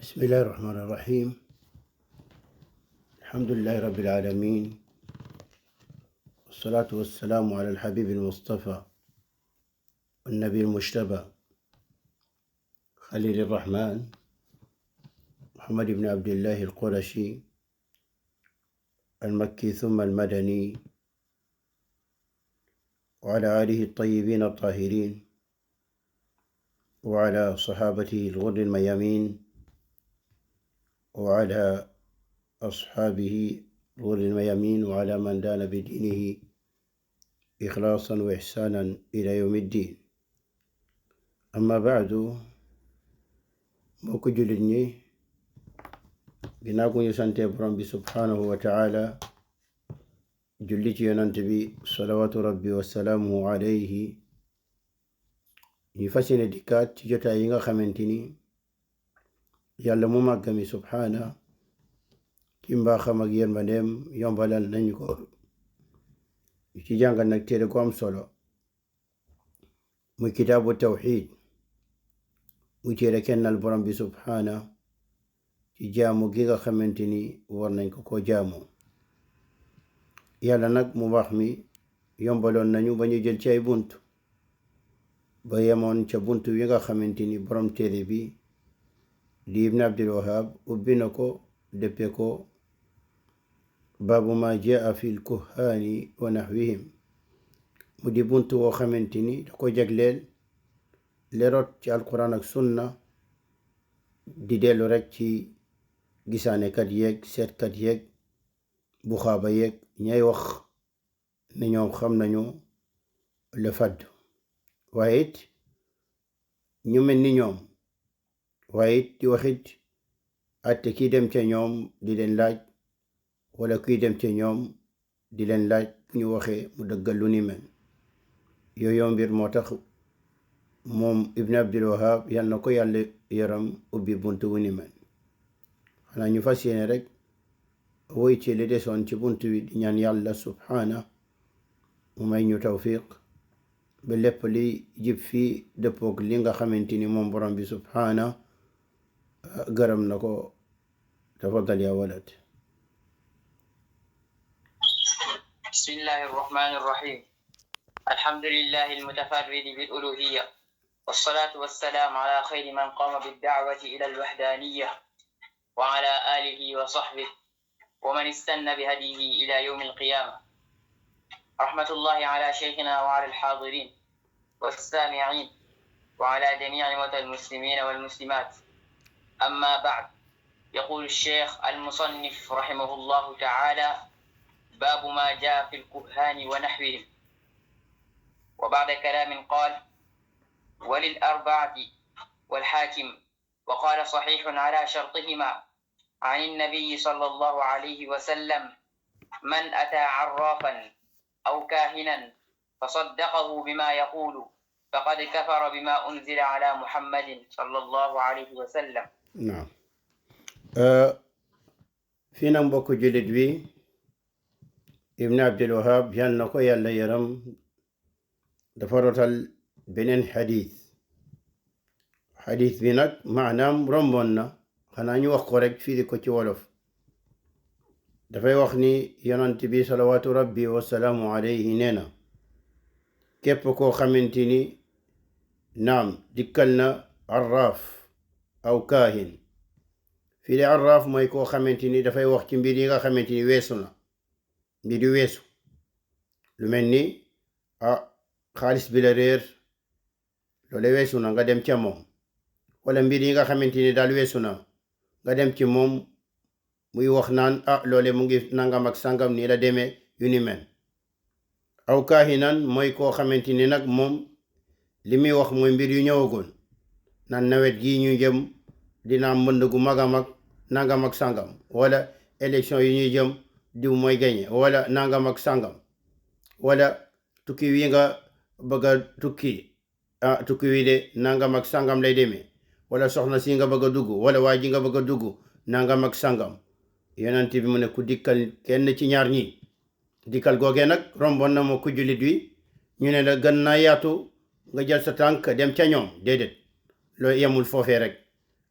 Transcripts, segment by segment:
بسم الله الرحمن الرحيم. الحمد لله رب العالمين، والصلاة والسلام على الحبيب المصطفى والنبي المجتبى خليل الرحمن محمد بن عبد الله القرشي المكي ثم المدني، وعلى آله الطيبين الطاهرين، وعلى صحابته الغر الميامين، وعلى أصحابه الغر الميامين، وعلى من دان بدينه إخلاصا وإحسانا إلى يوم الدين. أما بعد، mbokk jullit ñi, ginnaaw bu ñu sante borom bi subhaanahu wa taala, julli ci yonant bi salawaatu rabbi wasalaamuhu alayhi, ñu fas yéene dikkaat ci jotaay yi nga xamante ni yàlla mu màgg mi subhaana ci mbaaxam ak yërmandeem yombalal nañu ko ñu ci jàngal nag téere gu am solo muy kitaabu tawxiid, muy téere kennal borom bi subhaana ci jaamu gi nga xamante ni war nañ ko jaamu. yàlla nag mu baax mi yombaloon nañu ba ñu jël ci ay bunt ba yemoon ca bunt wi nga xamante ni borom téere bi di ibn abdul wahab ubbi na ko déppe ko baabu ma jaa fi l kuhaani wa naxwihim, mu di bunt woo xamante ni da ko jagleel lerot ci alquran ak sunna, di dellu rek ci gisaanekat yeeg seetkat yeeg buxaaba yeeg ñay wax ne ñoom xam nañu le fadd, waaye it ñu mel ni ñoom, waaye it di waxit atte kii dem ca ñoom di leen laaj, wala kuy dem ca ñoom di leen laaj bu ñu waxee mu dëggal lu ni mel. yooyu mbir moo tax moom ibn abdul wahab yal na ko yàlla yaram ubbi bunt wu ni mel. xanaa ñu fas yéene rek woy ci li desoon ci bunt wi di ñaan yàlla subhaana mu may ñu tawfiq ba lépp li jib fii dëppoog li nga xamante ni moom borom bi subhaana gërëm na ko. tafadal ya walad. bismillahi arrahmani arrahim. alhamdulillahi almutafarridi biluluhiyya, wassalatu wassalamu ala khayri man qama bidda'wati ila alwahdaniyya, wa ala alihi wa sahbihi wa man istanna bihadihi ila yawmi alqiyamah. rahmatullahi ala shaykhina wa ala alhadirin والسامعين وعلى جميع موتى المسلمين والمسلمات. أما بعد، يقول الشيخ المصنف رحمه الله تعالى: باب ما جاء في الكهان ونحوهم. وبعد كلام قال: وللأربعة والحاكم، وقال صحيح على شرطهما عن النبي صلى الله عليه وسلم: من أتى عرافا أو كاهنا فصدقه بما يقول فقد كفر بما أنزل على محمد صلى الله عليه وسلم. naam. fii nag mbokk jullit bi ibn abdul wahab yal na ko yàlla yaram dafa rotal beneen xadis bi nag maanaam romboon na, xanaa ñu wax ko rek firi ko ci wolof. dafay wax ni yonent bi salawaatu rabbi wasalaamu alayhi nee na képp koo xamante ni naam dikkal na arraaf aw kaahin. fii de arraaf mooy koo xamante ni dafay wax ci mbir yi nga xamante ni weesu na, mbir yu weesu, lu mel ni xaalis bi la réer, loole weesu na nga dem ca moom, wala mbir yi nga xamante ni daal weesu na nga dem ci moom muy wax naan loole mu ngi nangam ak sangam nii la demee yu ni mel. aw kaahinan mooy koo xamante ni nag moom li muy wax mooy mbir yu ñëwagoon, naan nawet gii ñu jëm dina am mbënd gu mag a mag nangam ak sangam, wala élection yi ñuy jëm diw mooy gañe, wala nangam ak sangam, wala tukki wi nga bëgg a tukki wi de nangam ak sangam lay demee, wala soxna si nga bëgg a dugg, wala waa ji nga bëgg a dugg nangam ak sangam. yonent bi mu ne ku dikkal kenn ci ñaar ñi, dikkal googee nag romboon na moo ku jullit wi ñu ne la gën naa yaatu nga jël sa tànk dem ca ñoom, déedéet, loolu yemul foofee rek,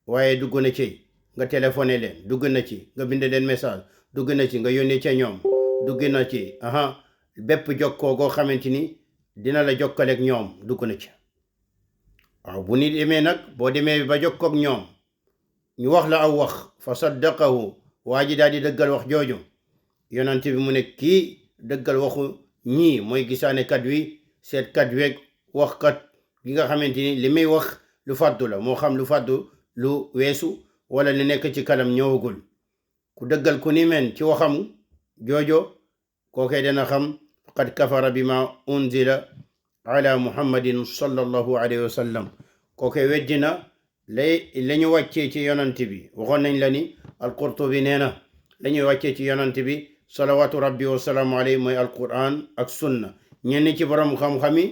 waaye dugg na ci nga téléphoné leen dugg na ci nga bind leen message dugg na ci nga yónnee ca ñoom dugg na ci bépp jokkoo goo xamante ni dina la jokkaleeg ñoom dugg na ci waaw bu ni demee nag boo demee ba jokkoog ñoom ñu wax la aw wax fa saddaqahu waa ji daal di dëggal wax jooju yonent bi mu ne kii dëggal waxu ñii mooy gisaane kat wi seet kat weeg wax kat gi nga xamante ni li muy wax lu fàddu la moo xam lu fàddu lu weesu wala li nekk ci kanam ñëwagul ku dëggal ku ni men ci waxam joojo kookee dana xam faqad kafara bima unzila ala muhammadin sallallahu alayhi wa sallam kookee weddina la ñu wàccee ci yonent bi waxoon nañ la ni al-Qurtubi nee na la ñuy wàccee ci yonent bi salawatu rabbi wa salaamu alayhi mooy alquran ak sunna ñenn ci borom xam-xam yi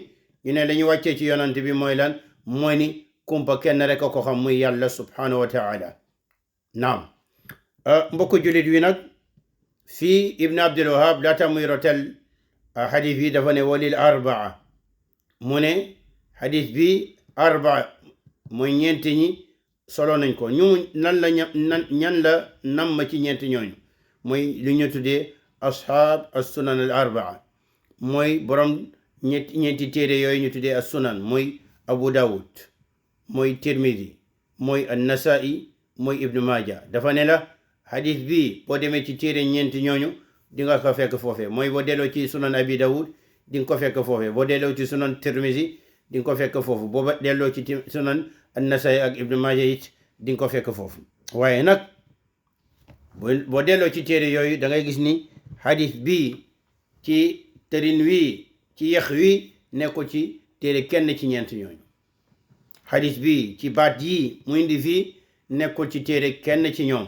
ñu ne la ñu wàccee ci yonent bi mooy lan mooy ni kumpa kenn rek a ko xam muy yàlla subhanahu wa taala naam mbokku julit wi nag fii ibn abdul wahab laata muy rotel xadis bi dafa ne walil arbaa mu ne xadis bi arbaa mooy ñeenti ñi solo nañ ko ñu ñan la nam ma ci ñeenti ñooñu mooy lu ñu tuddee ashab as sunan al arbaa mooy borom ñeenti téere yooyu ñu tuddee as sunan mooy abu dawud mooy tirmidi mooy an-nasa'i mooy ibnu maaja dafa ne la hadith bi boo demee ci téere ñeenti ñooñu di nga ko fekk foofe mooy boo delloo ci sunan abi dawud di nga ko fekk foofe boo delloo ci sunan tirmidi di nga ko fekk foofu boo delloo ci sunan an-nasa'i ak ibnu maaja it di nga ko fekk foofu waaye nag boo delloo ci téere yooyu da ngay gis ni hadith bi ci tërin wi ci yex wi nekko ci téere kenn ci ñeent ñooñu hadith bi ci baat yi mu indi fii nekkul ci téere kenn ci ñoom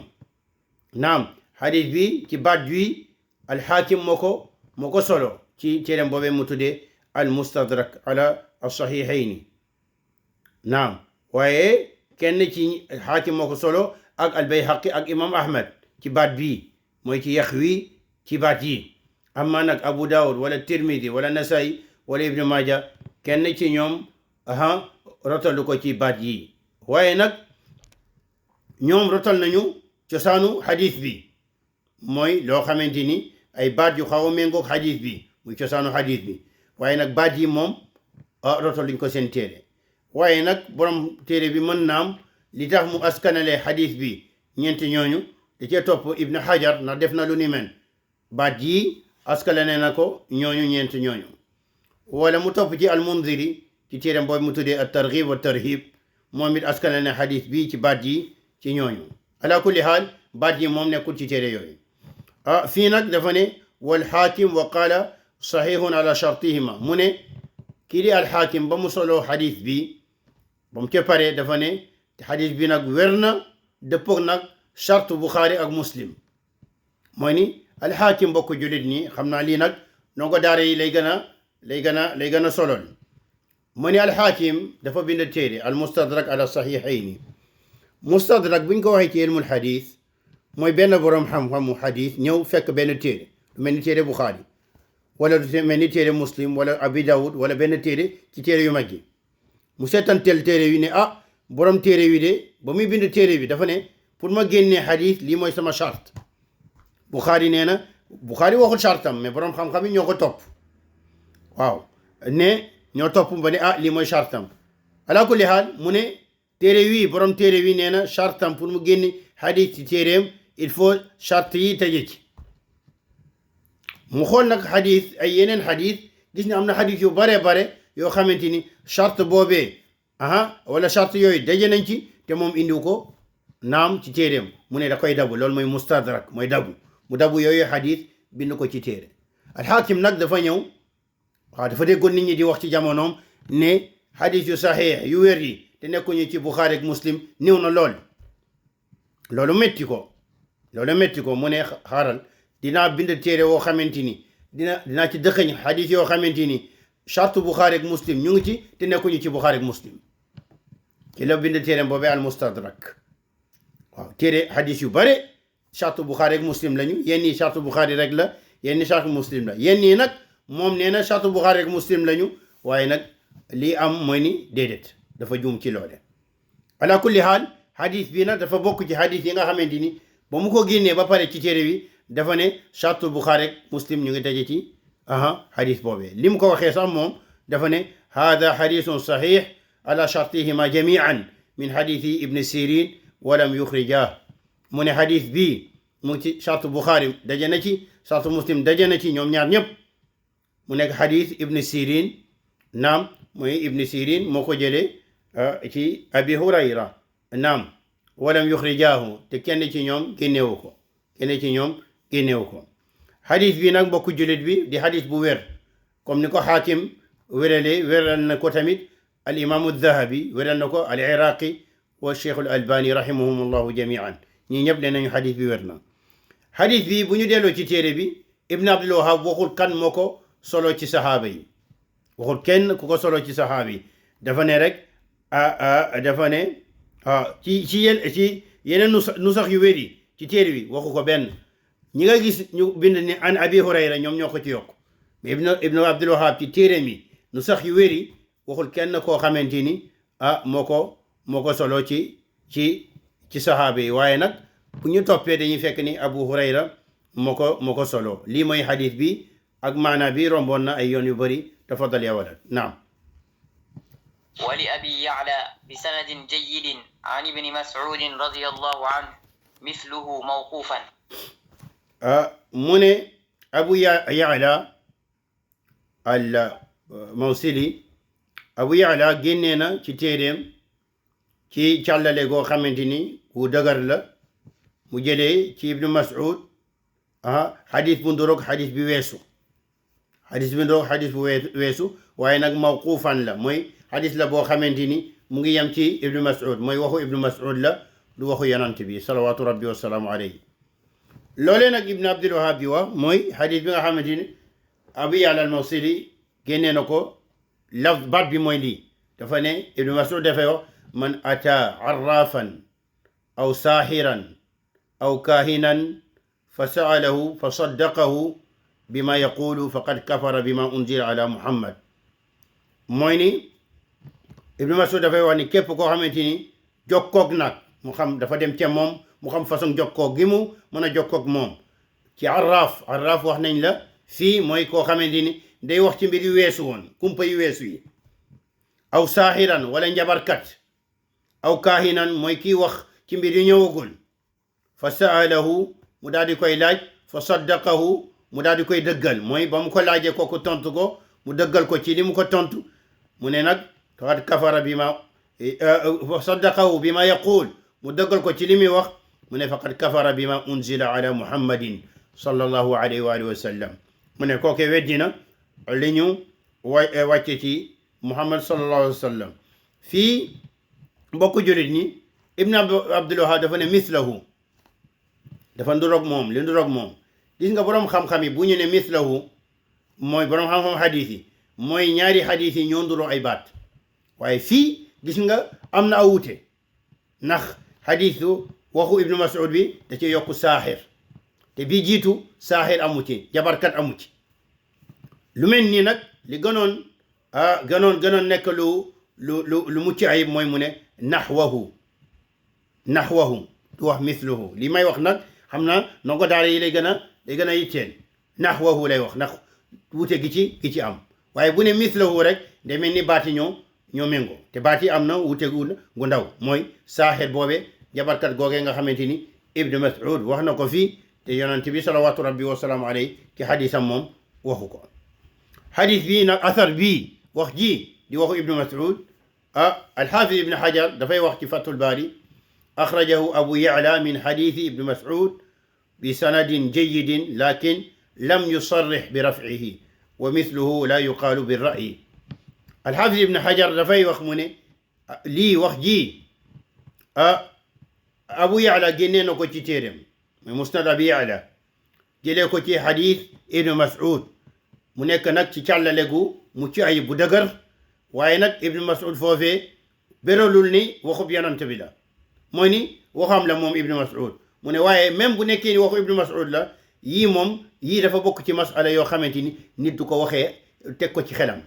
naam hadith bi ci baat wi alxaakim moo ko solo ci téere boobee mu tuddee al mustadrak ala as-sahihayni naam waaye kenn ci alxaakim moo ko solo ak al bayhaqi ak imam ahmad ci baat bii mooy ci yex wi ci baat yi amma nag abu dawud wala tirmidi wala nasai wala ibnu maaja kenn ci ñoom rotalu ko ci baat yi waaye nag ñoom rotal nañu cosaanu hadith bi mooy loo xamante ni ay baat yu xaw a méngoog hadith bi muy cosaanu hadith bi waaye nag baat yi moom rotaluñ ko seen téere waaye nag borom téere bi mën naam li tax mu askanale hadith bi ñeenti ñooñu da cee topp ibnu hajar ndax def na lu ni men baat yi askanale na ko ñooñu ñeenti ñooñu wala mu topp ci al-Munziri ci téere boobu mu tuddee at-Targhib wa Tarhib moom it askanale na hadith bi ci baat yi ci ñooñu ala kulli haal baat yi moom nekkul ci téere yooyu fii nag dafa ne wal xaakim wa qaala sahihun ala shartihima mu ne kii di alxaakim ba mu solo hadith bi ba mu ca pare dafa ne hadith bi nag wér na dëppoog nag charte Buxaari ak Muslim mooy ni alxaakim bokk julit ñi xam naa lii nag nongo daara yi lay gën a solol mu ne alxaakim dafa bind téere al mustadrak ala sahihayni mustadrak buñ ko waxee ci ilmul hadith mooy benn boroom xam-xamu hadith ñëw fekk benn téere lu mel ni téere Buxaari wala lu mel ni téere Muslim wala Abi Dawud wala benn téere ci téere yu mag yi mu seetantel téere wi ne borom téere wi de ba muy bind téere bi dafa ne pour ma génnee hadith lii mooy sama charte Buxaari nee na Buxaari waxul chartam mais borom xam-xam yi ñoo ko topp waaw ne ñoo topp ba ne lii mooy chartam ala kulli haal mu ne téere wi borom téere wi nee na chartam pour mu génne hadith ci téereem il faut charte yi tëje ci mu xool nag hadith ay yeneen hadith gis ne am na hadith yu bare yoo xamante ni charte boobee wala charte yooyu daje nañ ci te moom indiw ko naam ci téereem mu ne da koy dabu loolu mooy mustadrak mooy dabu mu dabu yooyu hadith bind ko ci téere alxaakim nag dafa ñëw dafa déggoon nit ñi di wax ci jamonoom ne hadith yu saxiix yu wér yi te nekkuñu ci Buxaari ak Muslim néew na loolu metti ko mu ne xaaral dinaa bind téere woo xamante ni dinaa ci dëxëñ hadith yoo xamante ni charte Buxaari ak Muslim ñu ngi ci te nekkuñu ci Buxaari ak Muslim ci la bind téere boobee al mustadrak waaw téere hadith yu bare charte Buxaari ak Muslim lañu yenn yi charte Buxaari rek la yenn yi charte Muslim la yenn yi nag moom nee na charte Buxaari ak Muslim lañu waaye nag lii am mooy ni déedéet dafa juum ci loole ala kulli haal hadith bi nag dafa bokk ci hadith yi nga xamante ni ba mu ko génnee ba pare ci téere bi dafa ne chartul Bukhari Muslim ñu ngi daje ci hadith boobee li mu ko waxee sax moom dafa ne hada hadithun sahih ala chartihima jamian min hadithi ibn Sirin walam yuxrijah mu ne hadith bi mu ci chartu Bukhari daje na ci chartu Muslim daje na ci ñoom ñaar ñëpp mu nekk hadith ibn Sirin naam mooy ibn Sirin moo ko jëlee ci Abi Hurayra naam walam yuxrijaahu te kenn ci ñoom génnewu ko hadith bi nag mbokku jullit bi di hadith bu wér comme ni ko Hakim wéral na ko tamit al imaamu Dhahabi wéral na ko al Iraqi wa Cheikh al Albani rahimahumullahu jamian ñii ñëpp ne nañu hadith bi wér na hadith bi bu ñu delloo ci téere bi Ibn Abdul Wahab waxul kan moo ko solo ci sahaaba yi waxul kenn ku ko solo ci sahaaba yi dafa ne rek dafa ne ci yeneen nusax yu wér yi ci téere bi waxu ko benn ñi nga gis ñu bind ni an Abi Hurayra ñoom ñoo ko ci yokk mais Ibn Abdul Wahab ci téere mi nusax yu wér yi waxul kenn koo xamante ni moo ko solo ci sahaaba yi waaye nag bu ñu toppee dañuy fekk ni Abu Hurayra moo ko solo lii mooy hadith bi ak maana bi romboon na ay yoon yu bëri tafadal ya walad naam ولأبي يعلى بسند جيد عن ابن مسعود رضي الله عنه مثله موقوفا من أبو يعلى الموصلي أبو يعلى جنينا تيرم تي تشالا لغو خامتيني و دغار لا mu jëlee ci ibnu Mas'ud xadis bu nduroog xadis bi weesu waaye nag mawquufan la mooy xadis la boo xamante ni mu ngi yem ci ibnu Mas'ud mooy waxu ibnu Mas'ud la du waxu yonant bi salawaatu rabbi wasalaamu alayhi loolee nag ibnu Abdul Wahab bi wax mooy xadis bi nga xamante ni Abu Ya'la al-Mawsili génnee na ko laf baat bi mooy lii dafa ne ibnu Mas'ud dafay wax man ata arrafan aw saahiran أو كاهنا فسأله فصدقه بما يقول فقد كفر بما أنزل على محمد مويني ابن مسعود دافاي واني كيب كو خامتيني جوكوك ناك مو خام دا فا ديم تي موم مو خام فاصون جوكوك غيمو مانا جوكوك موم تي عراف واخ نين لا في موي كو خامتيني داي واخ تي مبير ويسو وون كومبا يي ويسو يي أو ساحرا ولا نجبركات أو كاهنا موي كي واخ تي مبير ñewugul فسأله مدادي كوي لاج فصدقه مدادي كوي دغال موي بام كو لاجي كوكو تونتو كو مو دغال كو تي ليم كو تونتو مو ني نك فقد كفر بما فصدقه بما يقول مو دغال كو تي ليمي واخ مو ني فقد كفر بما انزل على محمد صلى الله عليه واله وسلم مو ني كوكي ويدينا لي نيو واتي تي محمد صلى الله عليه وسلم في بوكو جوليت ني ابن عبد الوهاب دا فني مثله dafa nduroog moom li nduroog moom gis nga borom xam-xam yi bu ñu ne mislahu mooy borom xam-xam xadis yi mooy ñaari xadis yi ñoo nduroo ay baat waaye fii gis nga am na awute ndax xadisu waxu ibnu Mas'ud bi da ci yokku saaxir te bii jiitu saaxir amu ci jabarkat amu ci lu mel nii nag li gënoon nekk lu mucc ayib mooy mu ne naxwahu du wax misluhu li may wax nag xam naa nongo daara yi lay gën a yitteel naxwahu lay wax ndax wute gi ci am waaye bu ne mislahu rek day mel ni baati ñoo méngoo te baati am na wute gu ndaw mooy saaxir boobe jabarkat googee nga xamante ni ibnu Mas'ud wax na ko fii te yonent bi salawaatu rabbi wasalaamu alayhi ci xadisam moom waxu ko xadis bii nag athar bii wax ji di waxu ibnu Mas'ud alxaafis ibnu Hajar dafay wax ci Fathul Baari أخرجه أبو يعلى من حديث ابن مسعود بسند جيد لكن لم يصرح برفعه ومثله لا يقال بالرأي الحافظ ابن حجر دفاي وخمني لي وخجي أبو يعلى جنين كوتي تيرم مسند أبي يعلى جلي كوتي حديث ابن مسعود منك نك تشال لغو متشاي بودغر واينك ابن مسعود فوفي بيرولولني وخب ينتبلا mooy ni waxam la moom ibnu Mas'ud mu ne waaye même bu nekkee ni waxu ibnu Mas'ud la yii moom yii dafa bokk ci masala yoo xamante ni nit du ko waxee teg ko ci xelam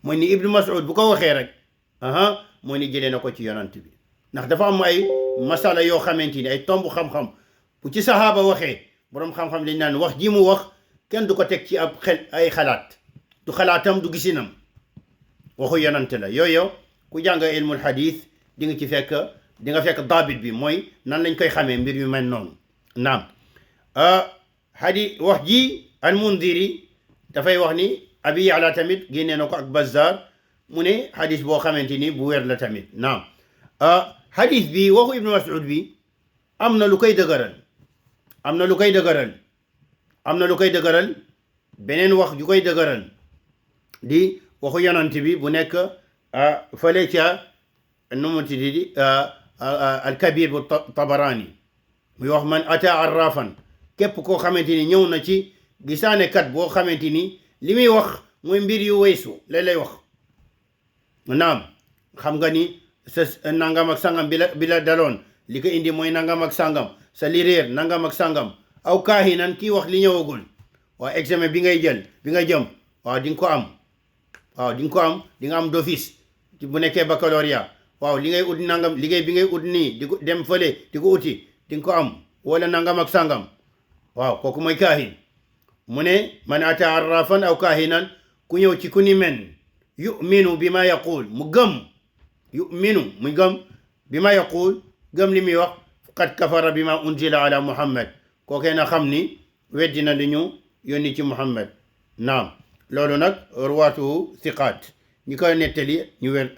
mooy ni ibnu Mas'ud bu ko waxee rek mooy ni jëlee na ko ci yonant bi ndax dafa am ay masala yoo xamante ni ay tomb xam-xam bu ci sahaaba waxee boroom xam-xam lañ naan wax ji mu wax kenn du ko teg ci ab xel ay xalaat du xalaatam du gisinam waxu yonante la yooyu ku jàng ilmul hadith di nga ci fekk di nga fekk daabit bi mooy nan lañ koy xamee mbir yu mel noonu naam wax ji al-Mundiri dafay wax ni Abi Ya'la tamit génnee na ko ak Bazzar mu ne hadith boo xamante ni bu wér la tamit naam hadith bi waxu Ibnu Mas'ud bi am na lu koy dëgëral am na lu koy dëgëral am na lu koy dëgëral beneen wax ju koy dëgëral di waxu yonent bi bu nekk fële ca nu mu tuddi al-Kabir bu Tabarani muy wax man ata arrafan képp koo xamante ni ñëw na ci gisaane kat boo xamante ni li muy wax mooy mbir yu weesu lay wax naam xam nga ni sa nangam ak sangam bi la daloon li ko indi mooy nangam ak sangam sa li réer nangam ak sangam aw kaahinan kii wax li ñëwagul waaw examen bi ngay jël bi nga jëm waaw di nga ko am waaw di nga ko am di nga am d'office bu nekkee baccalauréat waaw li ngay ut nangam liggéey bi ngay ut nii di ko dem fële di ko uti di nga ko am wala nangam ak sangam waaw kooku mooy kaahin mu ne man ata arrafan aw kaahinan ku ñëw ci ku ni men yuminu bi ma yaqul mu gëm yuminu mu gëm bi ma yaqul gëm li muy wax qad kafara bi ma unzila ala muhammad kookee na xam ni weddina li ñu yónni ci muhammad naam loolu nag ruwaatu thiqaat ñi koy nettali ñu wér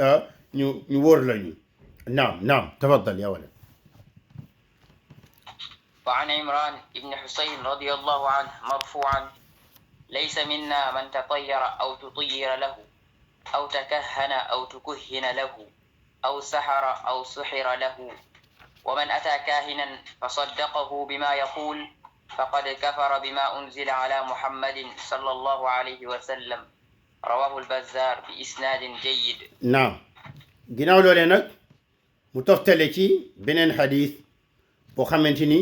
ñu wóor lañu naam tafaddal ya walad وعن عمران بن حسين رضي الله عنه مرفوعا ليس منا من تطير أو تطير له أو تكهن أو تكهن له أو سحر أو سحر له ومن أتى كاهنا فصدقه بما يقول فقد كفر بما أنزل على محمد صلى الله عليه وسلم رواه البزار بإسناد جيد. نعم ginnaaw loolee nag mu toftale ci beneen xadis boo xamante ni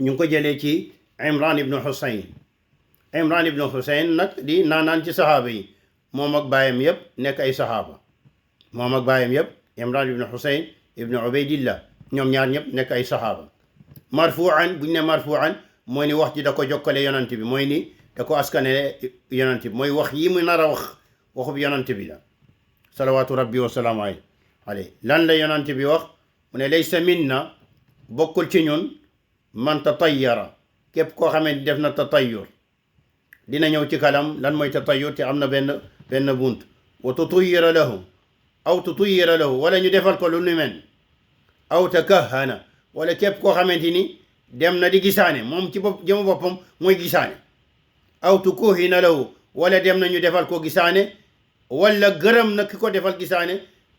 ñu ngi ko jëlee ci Imran ibnu Husayn Imran ibnu Husayn nag di naanaan ci saxaaba yi moom ak baayam yëpp nekk ay saxaaba moom ak baayam yëpp Imran ibnu Husayn ibnu Ubaydillah ñoom ñaar ñëpp nekk ay saxaaba marfuan buñ ne marfuan mooy ni wax ji da ko jokkale yonant bi mooy ni da ko askane yonant bi mooy wax yi mu nar a wax waxub yonant bi la salawaatu rabbi wa salaamu alayhi lan la yonant bi wax mu ne laysa minna bokkul ci ñun man tatayyara képp koo xamee def na tatayyur dina ñëw ci kalam lan mooy tatayyur te am na benn bunt wa tutuyyira lahu aw tutuyyira lahu wala ñu defal ko lu nu men aw takahana wala képp koo xamante ni dem na di gisaane moom ci jëmu boppam mooy gisaane aw tukuhina lahu wala dem na ñu defal ko gisaane wala gërëm na ki ko defal gisaane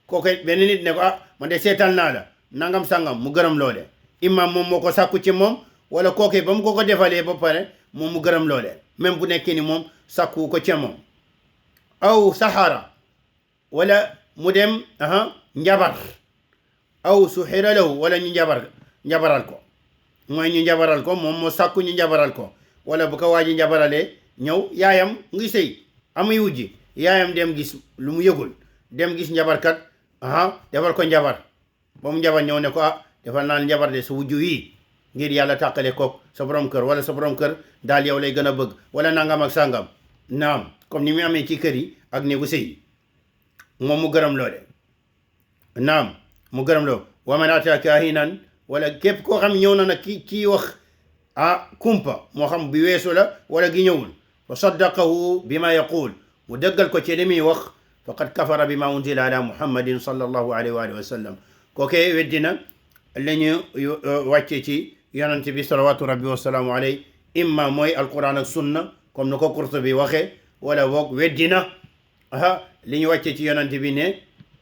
kooku benn nit ne ko man de seetal naa la nangam sangam mu gërëm loole imam moom moo ko sàkku ci moom wala kooke ba mu ko defalee ba pare moom mu gërëm loole même bu nekkee ni moom sàkku ko ca moom aw saxara wala mu dem njabar aw suxira lahu wala ñu njabaral ko mooy ñu njabaral ko moom moo sàkku ñu njabaral ko wala bu ko waaji njabaralee ñëw yaayam ngi sëy amuy wujji yaayam dem gis lu mu yëgul dem gis njabarkat defal ko njabar ba mu njabar ñëw ne ko defal naan njabar de sa wujju yi ngir yàlla tàqale kook sa borom kër wala sa borom kër daal yow lay gën a bëgg wala nangam ak sangam naam comme ni mu amee ci kër yi ak néegu sëy moom mu gërëm loole naam mu gërëm loolu wa man ata kaahinan wala képp koo xam ñëw na nag kii wax kumpa moo xam bi weesu la wala gi ñëwul fa saddaqahu bima yaqul mu dëggal ko ci li muy wax faqad kafara bima unzila ala muhammadin sallallahu alayhi wa alihi wa sallam kookee weddina la ñu wàcce ci yonent bi salawatu rabbi wasalaamu alayhi imma mooy alquran ak sunna comme ni ko Qurtubi waxee wala boog weddina li ñu wàcce ci yonent bi ne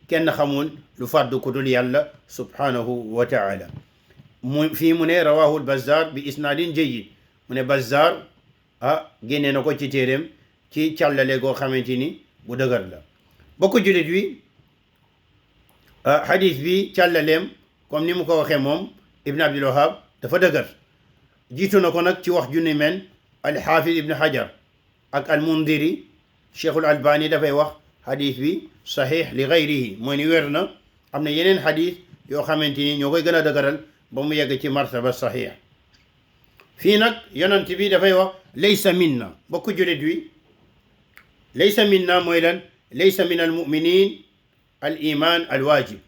kenn xamul lu fàddu ku dul yàlla subhanahu wa taala fii mu ne rawahu al-Bazzar bi isnaadin jayyid mu ne Bazzar génne na ko ci téeréem ci càllale goo xamante ni bu dëgër la bokk julit wi hadith bi càllaleem comme ni mu ko waxee moom Ibn Abdul Wahhab dafa dëgër jiitu na ko nag ci wax ju ni men al-Hafiz Ibn Hajar ak al-Mundiri Cheikhul Albani dafay wax hadith bi sahih li gayrihi mooy ni wér na am na yeneen hadith yoo xamante ni ñoo koy gën a dëgëral ba mu yegg ci martaba saxiix fii nag yonent bi dafay wax laysa minna bokk julit wi laysa minna mooy lan laysa min al muminin al iman al waajib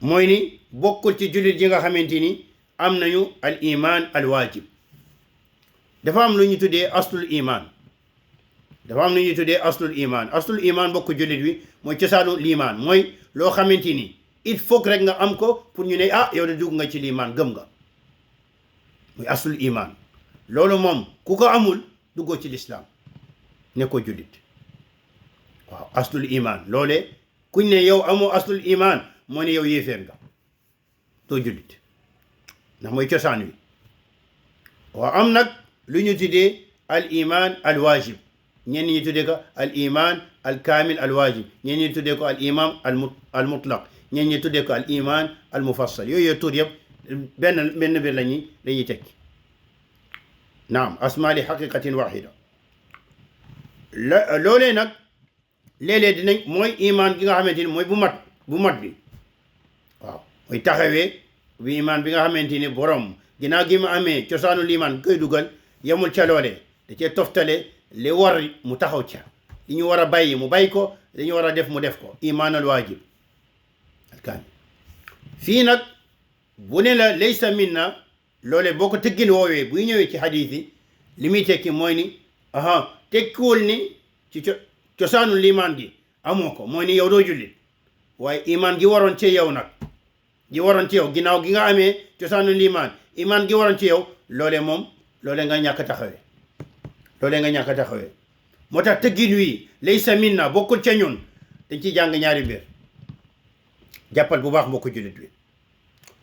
mooy ni bokkul ci julit yi nga xamante ni am nañu al iman al waajib dafa am lu ñu tuddee aslul iman dafa am lu ñu tuddee aslul iman bokk julit wi mooy cosaanu liimaan mooy loo xamante ni il faut rek nga am ko pour ñu ne yow de dugg nga ci liimaan gëm nga muy aslul iman loolu moom ku ko amul duggoo ci lislaam ne ko julit waaw aslul iman loole kuñ ne yow amoo aslul iman moo ne yow yéeféer nga doo julit ndax mooy cosaan wi waaw am nag lu ñu tuddee al iman al waajib ñenn ñi tuddee ko al iman al kaamil al waajib ñenn ñi tuddee ko al iman al mutlaq ñenn ñi tuddee ko al iman al mufassal yooyu tur yëpp benn mbir lañuy tekki naam asma li xaqiqatin waxida loolee nag léeg-léeg dinañ mooy iman gi nga xamante ni mooy bu mat bi waaw mooy taxawee bi iman bi nga xamante ni borom ginnaaw gi mu amee cosaanu liimaan koy dugal yemul ca loolee da cee toftale li war mu taxaw ca li ñu war a bàyyi mu bàyyi ko li ñu war a def mu def ko iman al waajib al kaamil fii nag bu ne la laysa minna loole boo ko tëggin woowee buy ñëwee ci xadiis yi li muy tekki mooy ni tekkiwul ni ci cosaanu liimaan gi amoo ko mooy ni yow doo jullit waaye iman gi waroon ci yow nag gi waroon ci yow ginnaaw gi nga amee cosaanu liimaan iman gi waroon ci yow loole nga ñàkk taxawee moo tax tëggin wi laysa minna bokkul ca ñun dañ ciy jàng ñaari mbir jàppal bu baax mbokku jullit wi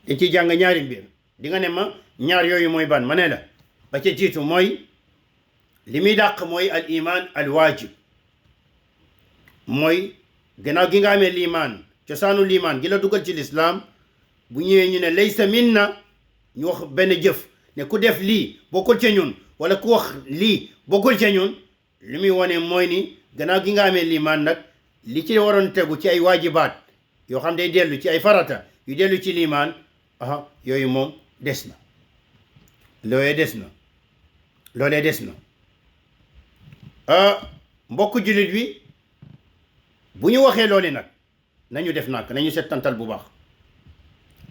dañ ciy jàng ñaari mbir di nga ne ma ñaar yooyu mooy ban ma ne la ba ca jiitu mooy li muy dàq mooy al iman al waajib mooy gannaaw gi nga amee liimaan cosaanu liimaan gi la dugal ci lislaam bu ñëwee ñu ne laysa minna ñu wax benn jëf ne ku def lii bokkul ca ñun wala ku wax lii bokkul ca ñun li muy wone mooy ni gannaaw gi nga amee liimaan nag li ci waroon tegu ci ay waajibaat yoo xam day dellu ci ay farata yu dellu ci liimaan yooyu moom des na loolee des na mbokk jullit bi bu ñu waxee loole nag nañu def nak nañu settantal bu baax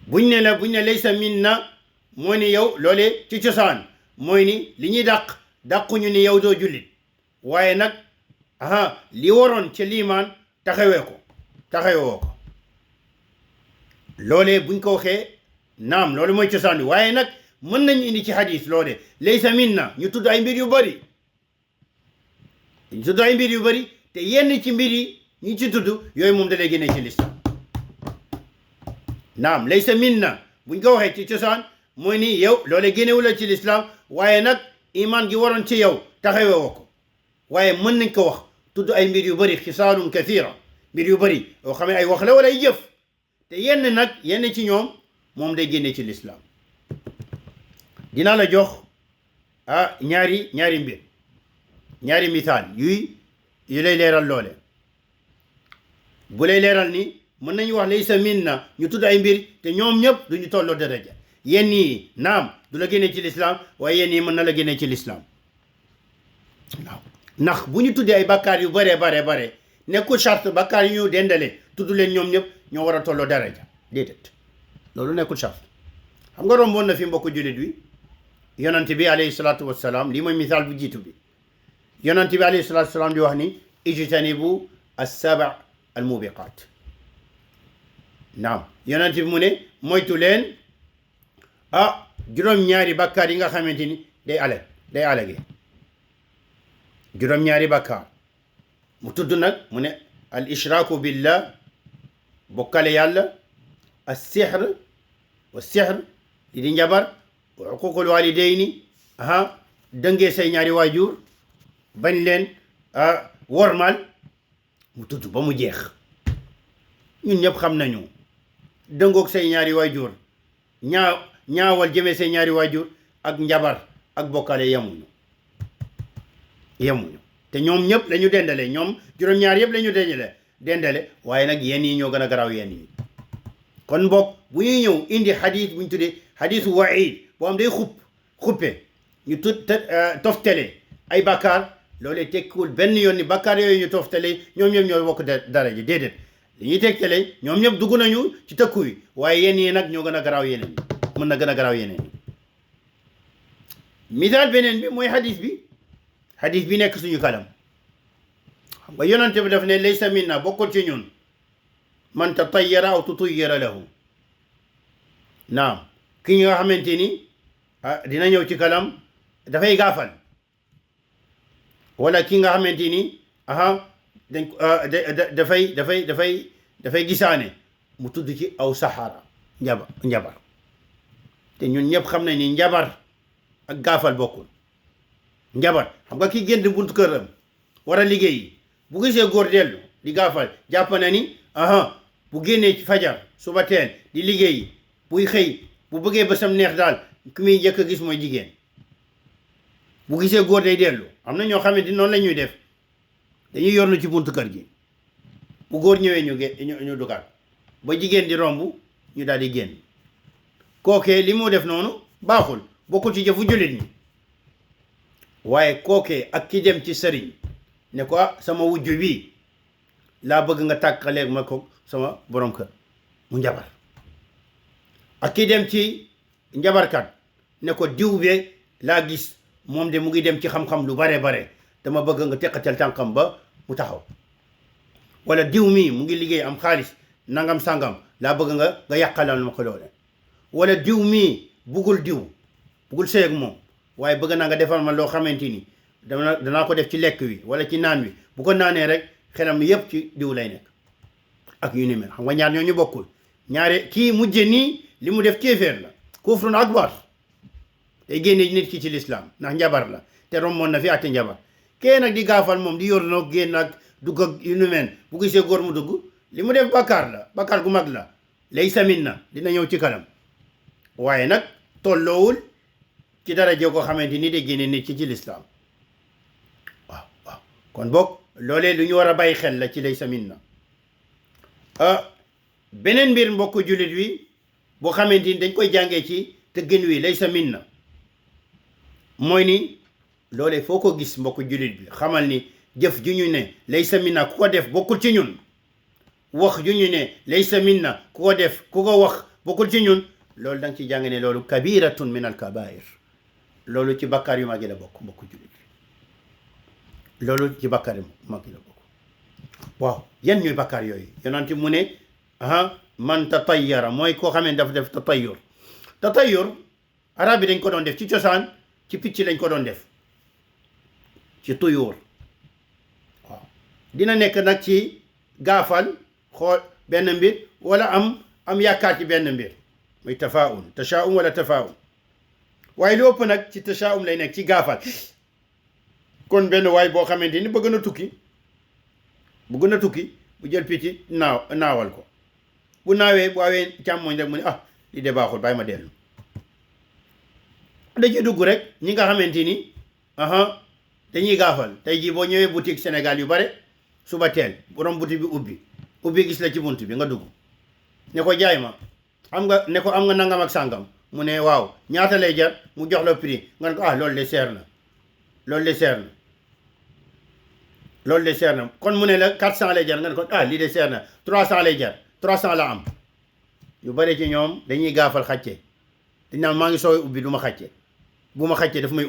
buñ ne laysa minna mooy ni yow loole ci cosaan mooy ni li ñuy dàquñu ni yow doo jullit waaye nag li waroon ca liimaan taxawee ko loolee buñ ko waxee naam loolu mooy cosaan bi waaye nag mën nañu indi ci hadis loole laysa minna ñu tudd ay mbir yu bari te yenn ci mbir yi ñu ci tudd yooyu moom da lay génne ci lislam naam laysa minna buñ ko waxee ci cosaan mooy ni yow loolee génnewula ci lislam waaye nag iman gi waroon ci yow taxawee woo ko waaye mën nañ ko wax tudd ay mbir yu bari xisaalun kathira mbir yu bari yoo xam ne ay wax la wala ay jëf te yenn ci ñoom moom day génne ci lislam dinaa la jox ñaari mbir ñaari misaal yu lay leeral loole bu lay leeral ni mën nañu wax laysa minna ñu tudd ay mbir te ñoom ñëpp duñu tolloo daraja yenn yi naam du la génne ci lislaam waaye yenn yi mën na la génne ci lislaam waaw ndax bu ñu tuddee ay bakkaar yu bare nekkul charte bakkaar yu ñu dendale tudd leen ñoom ñëpp ñoo war a tolloo daraja déedéet loolu nekkul charte xam nga romboon na fi mbokku jullit wi yonante bi alayhi salaatu wassalaam lii mooy misaal bu jiitu bi yonante bi alayhi salaatu wassalaam di wax ni ijtanibu as-saba al mubiqat naam yonante bi mu ne moytu leen juróom-ñaari bakkaar yi nga xamante ni day alage juróom-ñaari bakkaar mu tudd nag mu ne al ishraaku billah bokkale yàlla as-sihr wa sihr li di njabar wa uququl walidayni dëngee say ñaari waajur bañ leen wormal mu tudd ba mu jeex ñun ñëpp xam nañu dëngoog say ñaari waajur ñaawal jëmee say ñaari waajur ak njabar ak bokkale yemuñu te ñoom ñëpp lañu dendale ñoom juróom-ñaar yëpp lañu dendale waaye nag yenn yi ñoo gën a garaaw yenn yi kon bokk bu ñuy ñëw indi xadis bu ñu tuddee xadisu waid boo am day xuppe ñu toftale ay bakkaar loolee tekkiwul benn yoon ni bakkaar yooyu ñu toftale ñoom ñëpp ñoo bokk daraja déedéet li ñuy tegtale ñoom ñëpp dugg nañu ci tëkku wi waaye yenn yi nag ñoo gën a garaaw yeneen yi mën na gën a garaaw yeneen yi misaal beneen bi mooy xadis bi nekk suñu kanam xam nga yonante bi daf ne laysa minna bokkul ci ñun man tatayyara aw tutayyara lahu naam ki nga xamante ni dina ñëw ci kanam dafay gaafal wala ki nga xamante ni dafay gisaane mu tudd ci aw saxara njabar te ñun ñëpp xam nañ ni njabar ak gaafal bokkul njabar xam nga ki génn buntu këram war a liggéey bu gisee góor dellu di gaafal jàpp na ni bu génnee ci fajar suba teel di liggéey buy xëy bu bëggee bésam neex daal ki muy njëkk a gis mooy jigéen bu gisee góor day dellu am na ñoo xamante noonu la ñuy def dañuy yorlu ci buntu kër gi bu góor ñëwee ñu dugaat ba jigéen di romb ñu daal di génn kookee li mu def noonu baaxul bokkul ci jëfu jullit ñi waaye kookee ak ki dem ci sëriñ ne ko sama wujju bi laa bëgg nga tàkkaleeg ma ko sama borom kër mu njabar ak ki dem ci njabarkat ne ko diw be laa gis moom de mu ngi dem ci xam-xam lu bare dama bëgg nga teqatal tànkam ba mu taxaw wala diw mii mu ngi liggéey am xaalis nangam sangam laa bëgg nga yàqalal ma ko loole wala diw mii bugul sëy ak moom waaye bëgg naa nga defal ma loo xamante ni danaa ko def ci lekk wi wala ci naan wi bu ko naanee rek xelam yépp ci diw lay nekk ak yu ni mel xam nga ñaar ñoo ñu bokkul ñaare kii mujje nii li mu def kéeféer la kufrun akbar day génne nit ki ci lislaam ndax njabar la te rommoon na fi àtte njabar kee nag di gaafal moom di yor noo génn ak dugg ak yu ni mel bu gisee góor mu dugg li mu def bakkaar la bakkaar gu mag la laysa minna dina ñëw ci kanam waaye nag tolloowul ci daraja ko xamante ni day génne nit ci lislaam waaw kon boog loolee lu ñu war a bàyyi xel la ci laysa minna beneen mbir mbokk jullit wi boo xamante ni dañ koy jàngee ci tëggin wi laysa minna mooy ni loolee foo ko gis mbokk jullit bi xamal ni jëf ju ñu ne laysa minna ku ko def bokkul ci ñun wax ju ñu ne laysa minna ku ko def ku ko wax bokkul ci ñun loolu da nga ci jàng ne loolu kabiratun min al kabair loolu ci bakkaar yu mag yi la bokk mbokk jullit bi loolu ci bakkaar yu mag yi la bokk waaw yan ñooy bakkaar yooyu yonent mu ne man tatayyara mooy koo xam ne daf def tatayyur arab yi dañ ko doon def ci cosaan ci picc lañ ko doon def ci tuyóor waaw dina nekk nag ci gaafal xool benn mbir wala am yaakaar ci benn mbir muy tashaa'um wala tafaa'um waaye lu ëpp nag ci tashaa'um lay nekk ci gaafal kon benn waay boo xamante ni bëgg na tukki bu jël picc naawal ko bu naawee bu awee càmmooñ rek mu ne li de baaxul bàyyi ma dellu da ci dugg rek ñi nga xamante ni dañuy gaafal tey jii boo ñëwee boutique Sénégal yu bare suba teel borom boutique bi ubbi gis la ci bunt bi nga dugg ne ko jaay ma am nga nangam ak sàngam mu ne waaw ñaata lay jar mu jox la prix nga ne ko loolu de seer na kon mu ne la 400 lay jar nga ne ko lii de seer na 300 lay jar 300 la am yu bare ci ñoom dañuy gaafal xàcce dañ naan maa ngi sooy ubbi du ma xàcce bu ma xàccee daf may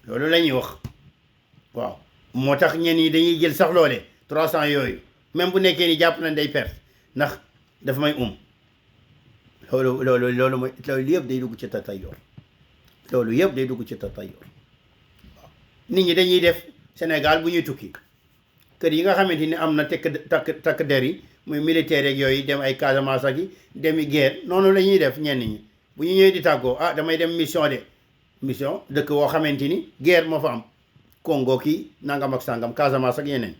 loolu la ñuy wax waaw moo tax ñenn yi dañuy jël sax loole 300 yooyu même bu nekkee ni jàpp nañ day perte ndax daf may loolu mooy loolu yëpp day dugg ci tatayyur waaw nit ñi dañuy def Sénégal bu ñuy tukki kër yi nga xamante ni am na takk der yi muy militaire ak yooyu dem ay Casamance ak yi demi guerre noonu la ñuy def ñenn ñi bu ñu ñëwee di tàggoo damay dem mission dëkk woo xamante ni guerre moo fa am Congo kii nangam ak sangam Casamance ak yeneen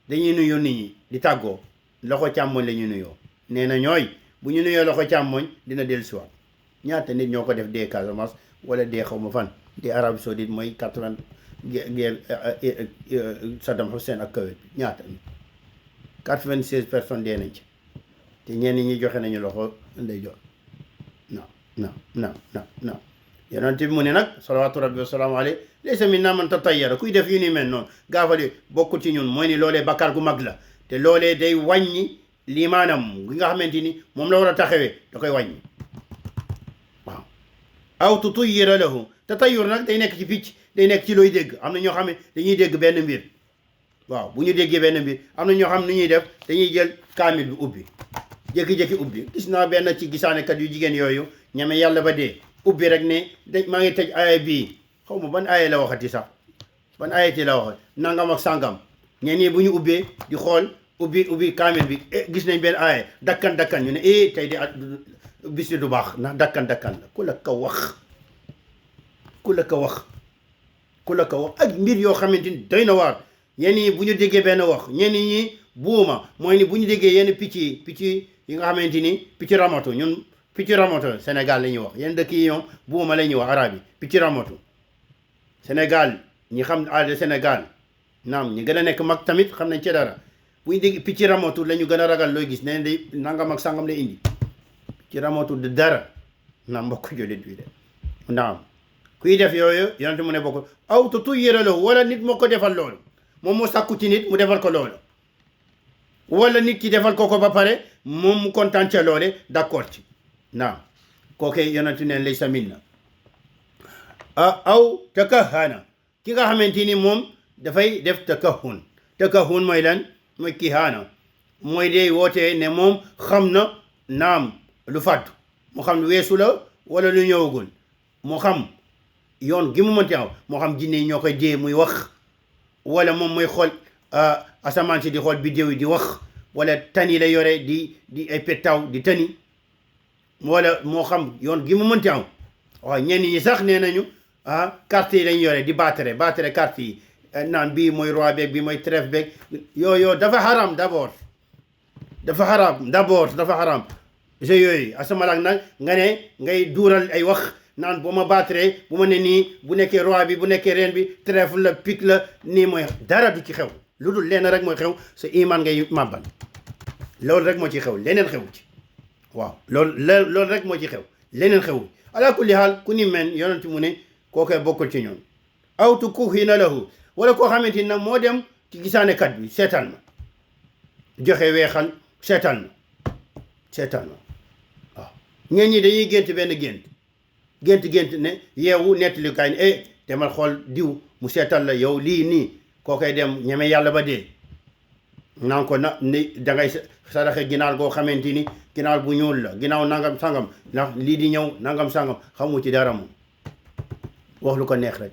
dañuy nuyoo nit ñi di tàggoo loxo càmmoñ la ñuy nuyoo nee na ñooy bu ñu nuyoo loxo càmmoñ dina dellusiwaat ñaata nit ñoo ko def dee Casamance wala dee xaw ma fan dee Arabie Saoudite mooy 80 guerre Saddam Hussein ak Koweït ñaata nit 96 personnes dee nañ ci te ñenn ñi joxe nañu loxo ndeyjoor non yonent bi mu ne nag salawaatu rabbi wa salaamu alayhi laysa minna man tatayyara kuy def yu ni mel noonu gaafali bokkul ci ñun mooy ni loolee bakkaar gu mag la te loolee day wàññi limaanam gi nga xamante ni moom la war a taxawee da koy wàññi waaw aw tutayyira lahu tatayyur nag day nekk ci picc day nekk ci looy dégg am na ñoo xam ne dañuy dégg benn mbir waaw bu ñu déggee benn mbir am na ñoo xam ne ñuy def dañuy jël kaamil bi ubbi jékki-jékki ubbi gis naa benn ci gisaanekat yu jigéen yooyu ñeme yàlla ba dee ubbi rek ne maa ngi tëj aaya bii xaw ma ban aaya la waxati sax ban aayati la waxati nangam ak sàngam ñeen ñi bu ñu ubbee di xool ubbi kaamil bi gis nañ benn aaya dakkan ñu ne tey di bis du baax ndax dakkan la ku la ko wax ak mbir yoo xamante ni doy na waar ñeen ñi bu ñu déggee benn wax ñeen ñi buuma mooy ni bu ñu déggee yenn picc yi nga xamante ni picc ramatu ñun picc ramatu Sénégal la ñuy wax yenn dëkk yi ñoom buuma la ñuy wax arab yi picc ramatu Sénégal ñi xam aada Sénégal naam ñi gën a nekk mag tamit xam nañ ci dara bu ñu dégg picc ramatu la ñu gën a ragal looy gis neen day nangam ak sangam lay indi picc ramatu de dara naam mbokk jullit bi de naam kuy def yooyu yonente mu ne bokk aw tutayyira lahu wala nit moo ko defal loolu moom moo sàkku ci nit mu defal ko loolu wala nit ki defal ko ba pare moom mu kontaan ca loole d'accord ci naam kookee yonente neen laysa minna aw takahana ki nga xamante ni moom dafay def takahun mooy lan mooy kihaana mooy day wootee ne moom xam na naam lu fàddu mu xam lu weesu la wala lu ñëwagul mu xam yoon gi mu mënti aw moo xam jinne yi ñoo koy dee muy wax wala moom mooy xool asamaan si di xool biddew yi di wax wala tani la yore di ay pettaw di tani wala moo xam yoon gi mu mënti aw waaw ñenn ñi sax nee nañu carte yi lañ yore di battre carte yi naan bii mooy roi beeg bii mooy trèfle beeg yooyu dafa xaram d'abord dafa xaram jeux yooyu asamalaak nag nga ne ngay duural ay wax naan bu ma battre bu ma ne nii bu nekkee roi bi bu nekkee reine bi trèfle la pique la nii mooy dara du ci xew lu dul lenn rek mooy xew sa iman ngay màbbal loolu rek moo ci xew leneen xew ci waaw loolu rek moo ci xew leneen xew ala kulli haal ku ni men yonent mu ne kookoy bokkul ci ñoom aw tukuhina lahu wala koo xamante ni nag moo dem ci gisaanekat bi seetaan ma joxe weexal seetaan ma waaw ñeen ñi dañuy gént benn gént ne yeewu nettali kaay ne demal xool diw mu seetaan la yow lii nii kookoy dem ñeme yàlla ba dee naan ko ni dangay saraxe ginaar goo xamante ni ginaar bu ñuul la ginnaaw nangam sangam ndax lii di ñëw nangam sangam xamu ci dara moom wax lu ko neex rek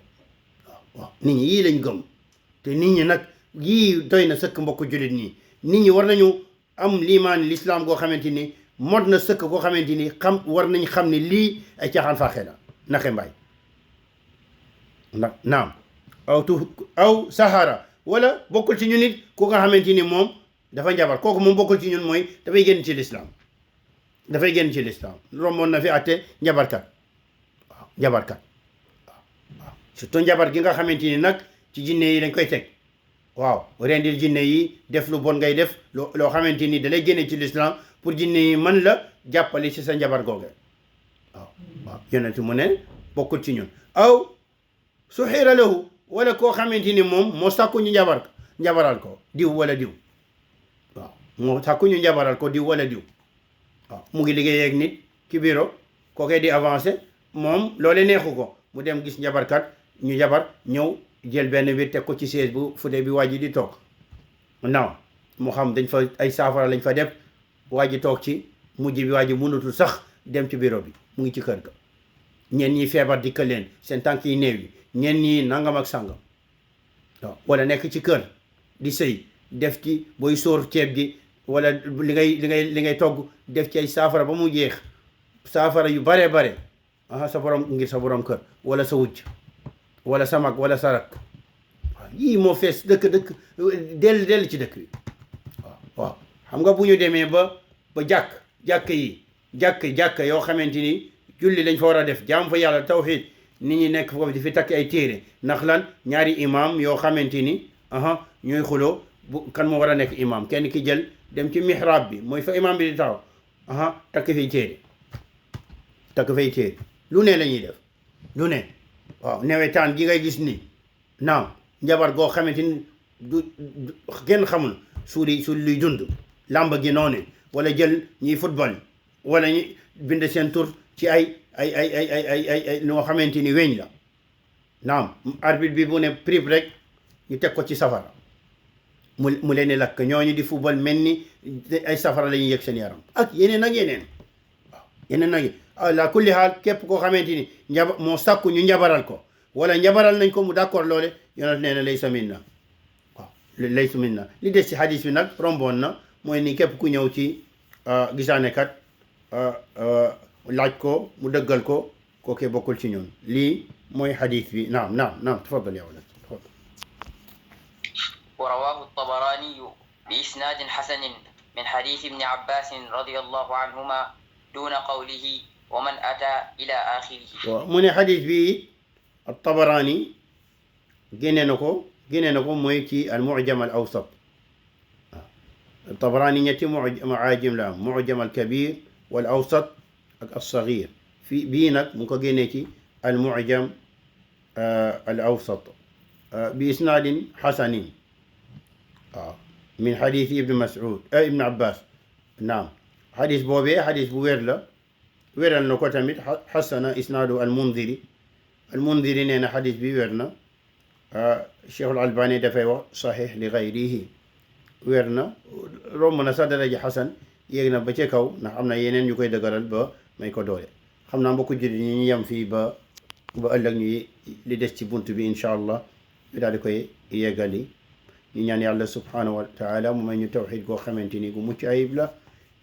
waaw nit ñi yii lañ gëm te nit ñi nag yii doy na sëkk mbokk jullit nii nit ñi war nañu am liimaan l'islam goo xamante ni mot na sëkk goo xamante ni war nañ xam ne lii ay caaxaan faaxee la naxe mbaay naam aw sahara wala bokkul ci ñun nit ku nga xamante ni moom dafa njabar kooku moom bokkul ci ñun mooy dafay génn ci l'islam romboon na fi atte njabarkat waaw surtout njabar gi nga xamante ni nag ci jinne yi lañ koy teg waaw rendil jinne yi def lu bon ngay def loo xamante ni da lay génne ci l'islam pour jinne yi mën la jàppale ci sa njabar googe waaw yonent mu ne bokkul ci ñun aw suxira lahu wala koo xamante ni moom moo sàkku ñu njabaral ko diw wala diw waaw moo sàkku ñu njabaral ko diw wala diw waaw mu ngi liggéey ak nit ci bureau kookee di avancé moom loole neexu ko mu dem gis njabarkat ñu jabar ñëw jël benn bi teg ko ci chaise bu fude bi waa ji di toog naaw mu xam dañ fa ay saafara lañ fa def waa ji toog ci mujj bi waa ji mënatul sax dem ci bureau bi mu ngi ci kër ga ñenn ñi feebar di ka leen seen tànk yi néew yi ñenn ñi nangam ak sàngam waaw wala nekk ci kër di sëy def ci booy sóor ceeb gi wala li ngay togg def ci ay saafara ba mu jeex saafara yu bare sa borom ngir sa borom kër wala sa wujj wala sa mag wala sa rak waaw yii moo fees dëkk dell ci dëkk bi waaw xam nga bu ñu demee ba jàkk yoo xamante ni julli lañ fa war a def jaam fa yàlla tawxiid nit ñi nekk foofu di fi takk ay téere ndax lan ñaari imam yoo xamante ni ñooy xuloo kan moo war a nekk imam kenn ki jël dem ci mihrab bi mooy fa imam bi di taxaw takk fay téere lu ne la ñuy def lu ne waaw nawetaan gi ngay gis ni naam njabar goo xamante ni du kenn xamul suuli luy dund làmb gi noonu wala jël ñiy football wala ñi bind seen tur ci ay loo xamante ni weñ la naam arbitre bi bu ne prip rek ñu teg ko ci safara mu leen di lakk ñooñu di football mel ni ay safara la ñuy yëg seen yaram ak yeneen ak yeneen waaw yeneen ak la kulli haal képp koo xamante ni moo sàkku ñu njabaral ko wala njabaral nañ ko mu d'accord loole yonent nee na laysa minna waaw laysa minna li des ci hadis bi nag romboon na mooy ni képp ku ñëw ci gisaanekat laaj ko mu dëggal ko kookee bokkul ci ñun lii mooy hadis bi naam tafaddal ya walad ورواه الطبراني بإسناد حسن من حديث ابن عباس رضي الله عنهما دون قوله ومن أتى إلى آخره من حديث بي الطبراني جننكو مويتي المعجم الأوسط الطبراني يتي معاجم له معجم الكبير والأوسط الصغير في بينك ممكن جنتي المعجم الأوسط بإسناد حسن من حديث ابن مسعود ابن عباس نعم حديث بوبي حديث بويرلا ويرل نكو تاميت حسن اسناد المنذري نينا حديث بي ويرنا الشيخ الألباني دافاي صحيح لغيره ويرنا رومنا sa daraja حسن yéeg na ba ci kaw ndax am na yeneen ñu koy dëgëral ba may ko doole xam naa mbokku jullit ñi ñu yem fii ba ëllëg ñu li des ci bunt bi incha allah ñu daal di koy yeggali ñu ñaan yàlla subhanahu wa taala mu may ñu tawxid goo xamante ni gu mucc ayib la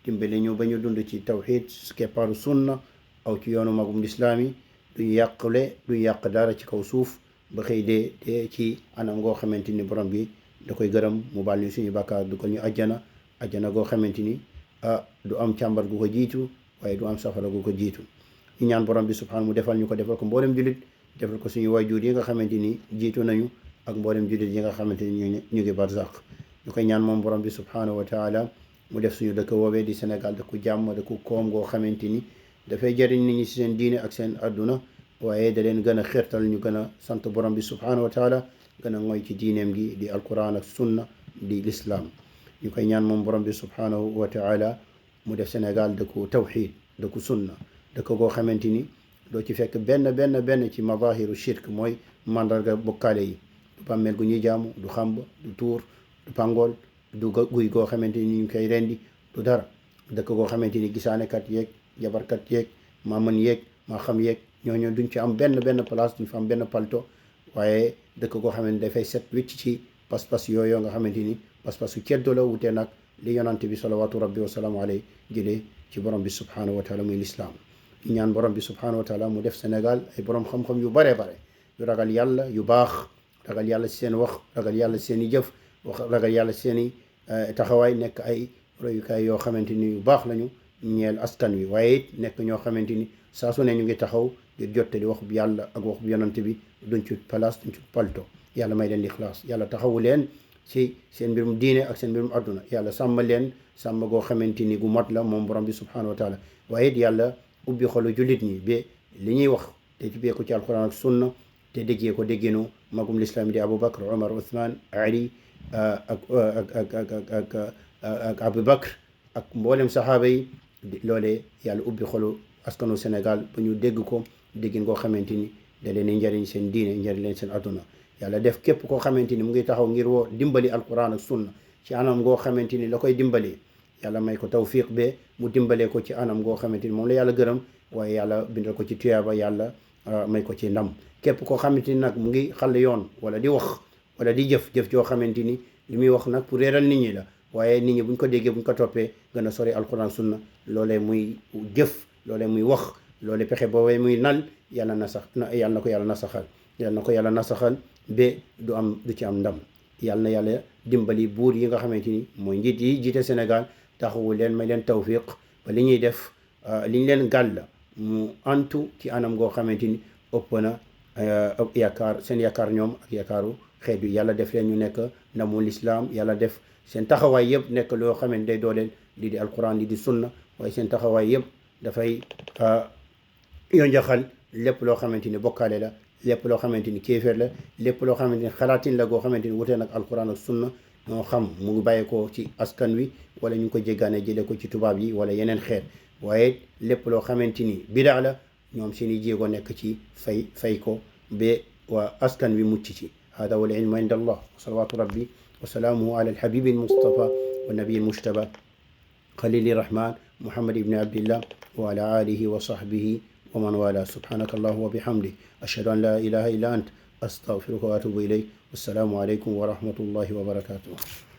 dimbali ñu ba ñu dund ci tawxid keppaaru sunna aw ci yoonu magum lislaam yi duñu yàqule duñu yàq dara ci kaw suuf ba xëy dee ci anam goo xamante ni borom bi da koy gërëm mu baal ñu suñu bàkkaar dugal ñu ajjana goo xamante ni du am càmbar gu ko jiitu waaye du am safara gu ko jiitu ñu ñaan borom bi subhanahu mu defal ñu ko defal ko mboolem jullit defal ko suñu waajur yi nga xamante ni jiitu nañu ak mboolem jullit yi nga xamante ni ñu ngi barzaq ñu koy ñaan moom borom bi subhanahu wa taala mu def suñu dëkk woowee di Sénégal dëkku jàmm dëkku koom goo xamante ni dafay jëriñ nit ñi si seen diine ak seen adduna waaye da leen gën a xirtal ñu gën a sant borom bi subhanahu wa taala gën a ngoy ci diineem gi di alquran ak sunna di l'islam ñu koy ñaan moom borom bi subhanahu wa taala mu def Sénégal dëkku tawxid dëkku sunna dëkk goo xamante ni doo ci fekk benn ci madahiru shirk mooy mandarga bokkaale yi du bàmmeel gu ñuy jaamu du xamb du tuur du pangool du guy goo xamante ni ñu koy rendi du dara dëkk goo xamante ni gisaanekat yeeg jabarkat yeeg maa mën yeeg maa xam yeeg ñooñu duñ ci am benn place duñ fa am benn palto waaye dëkk goo xamante ni dafay set wicc ci pas-pas yooyu nga xamante ni pas-pasu ceddo la wutee nag li yonante bi salawatu rabbi wasalaamu alayhi jëlee ci borom bi subhanahu wa taala muy lislaam ñu ñaan borom bi subhanahu wa taala mu def Sénégal ay borom xam-xam yu bare yu ragal yàlla yu baax ragal yàlla si seen wax ragal yàlla si seen i jëf ragal yàlla si seen i taxawaay nekk ay royukaay yoo xamante ni yu baax lañu ñeel askan wi waaye it nekk ñoo xamante ni saa su ne ñu ngi taxaw ngir jottali waxub yàlla ak waxub yonante bi duñ ci place duñ ci palto yàlla may leen ixlaas yàlla taxawu leen ci seen mbirum diine ak seen mbirum adduna yàlla sàmm leen sàmm goo xamante ni gu mat la moom borom bi subhanahu wa taala waaye it yàlla ubbi xolu jullit ñi ba li ñuy wax te ci bee ko ci alquran ak sunna te déggee ko dégginu magum lislaam di Aboubacar Omar Ousmane Ali ak Aboubacar ak mboolem saxaaba yi loolee yàlla ubbi xolu askanu Sénégal ba ñu dégg ko déggin koo xamante ni da leen njëriñ seen diine njëriñ leen seen adduna yàlla def képp koo xamante ni mu ngi taxaw ngir woo dimbali alquran ak sunna ci anam goo xamante ni la koy dimbalee yàlla may ko tawfiq be mu dimbalee ko ci anam goo xamante ni moom la yàlla gërëm waaye yàlla bindal ko ci tuyaaba yàlla may ko ci ndam képp koo xamante ni nag mu ngi xàll yoon wala di wax wala di jëf joo xamante ni li muy wax nag pour réeral nit ñi la waaye nit ñi buñ ko déggee buñ ko toppee gën a sori alquran sunna loolee muy jëf loolee muy wax loolee pexe boobee muy nal yàlla na ko yàlla nasaxal yàlla na ko yàlla nasaxal ba du ci am ndam yàlla na yàlla dimbali buur yi nga xamante ni mooy njiit yi jiite Sénégal taxawu leen may leen tawfiq ba li ñuy def li ñu leen gàll mu antu ci anam goo xamante ni ëpp na yaakaar seen yaakaar ñoom ak yaakaaru xeet wi yàlla def leen ñu nekk ndamul islam yàlla def seen taxawaay yëpp nekk loo xamante day dooleel lii di alquran lii di sunna waaye seen taxawaay yëpp dafay yonjaxal lépp loo xamante ni bokkaale la lépp loo xamante ni kéeféer la lépp loo xamante ni xalaatin la goo xamante ni wutee nag alquran ak sunna moo xam mu ngi bàyyi ko ci askan wi wala ñu ngi ko jéggaane jëlee ko ci tubaab yi wala yeneen xeet waaye lépp loo xamante ni bidaa la ñoom seen i jéego nekk ci fay ko ba waa askan wi mucc ci hada wal ilmu inda allah salawatu rabbi wa salaamuhu ala alhabibi almustafa wa nabi almujtaba khalili rahman muhammad ibni abdillah wa ala alihi wa sahbihi wa man wala subhanaka allahu wa bihamdik ashhadu an la ilaha illa ant astaghfiruka wa atubu ilayk wassalamu alaykum wa rahmatullahi wa barakatuh